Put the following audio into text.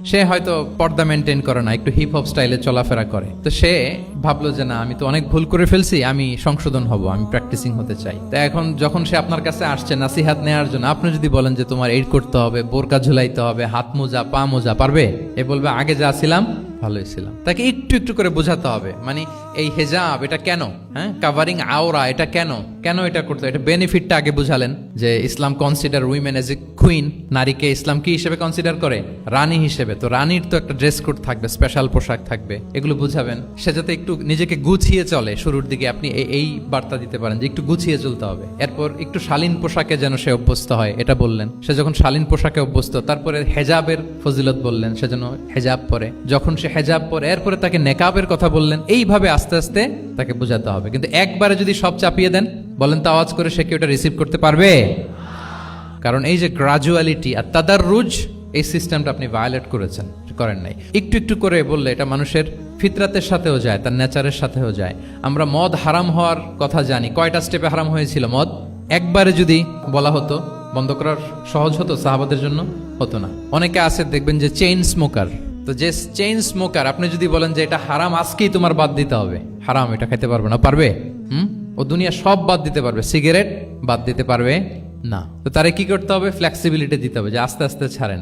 সে হয়তো পর্দা মেনটেন করে না, একটু হিপ হপ স্টাইলে চলাফেরা করে, তো সে ভাবলো যে না, আমি তো অনেক ভুল করে ফেলছি, আমি সংশোধন হব, আমি প্র্যাকটিসিং হতে চাই। তো এখন যখন সে আপনার কাছে আসছে নাসিহাত নেওয়ার জন্য, আপনি যদি বলেন যে তোমার এই করতে হবে, বোরকা ঝুলাইতে হবে, হাত মোজা পা মোজা, পারবে? এ বলবে আগে যা ছিলাম ভালোই ছিলাম। তাকে একটু একটু করে বোঝাতে হবে, মানে এই হেজাব এটা কেন, হ্যাঁ, কাভারিং আওরা এটা কেন, কেন এটা করতে, এটা বেনিফিটটা আগে বুঝালেন যে ইসলাম consider women as a queen, নারীকে ইসলাম কি হিসেবে কনসিডার করে? রানী হিসেবে। তো রানীর তো একটা ড্রেস কোড থাকবে, স্পেশাল পোশাক থাকবে, এগুলো বুঝাবেন। সে যাতে একটু নিজেকে গুছিয়ে চলে, শুরুর দিকে আপনি এই বার্তা দিতে পারেন যে একটু গুছিয়ে চলতে হবে। এরপর একটু শালীন পোশাকে যেন সে অভ্যস্ত হয়, এটা বললেন। সে যখন শালীন পোশাকে অভ্যস্ত, তারপরে হেজাবের ফজিলত বললেন, সে যেন হেজাব পরে। যখন সে হেজাব পরে, এরপরে তাকে নেকাবের কথা বললেন। এইভাবে আস্তে আস্তে তাকে বোঝাতে হবে। কিন্তু একবারে যদি সব চাপিয়ে দেন, বলেন তো আওয়াজ করে, সে কি ওটা রিসিভ করতে পারবে? কারণ এই যে গ্রাজুয়ালিটি আর তাদাররুজ, এই সিস্টেমটা আপনি ভায়োলেট করেন নাই। একটু একটু করে বললে এটা মানুষের ফিতরাতের সাথেও যায়, তার নেচারের সাথেও যায়। আমরা মদ হারাম হওয়ার কথা জানি, কয়টা স্টেপে হারাম হয়েছিল মদ? একবারে যদি বলা হতো বন্ধ করার সহজ হতো সাহাবাদের জন্য? হতো না। অনেকে আছে দেখবেন যে চেইন স্মোকার, তো যে চেইন স্মোকার, আপনি যদি বলেন যে এটা হারাম, আজকেই তোমার বাদ দিতে হবে, হারাম, এটা খেতে পারবে না, পারবে? ও দুনিয়া সব বাদ দিতে পারবে, সিগারেট বাদ দিতে পারবে না। তো তারে কি করতে হবে? ফ্লেক্সিবিলিটি দিতে হবে যে আস্তে আস্তে ছাড়েন।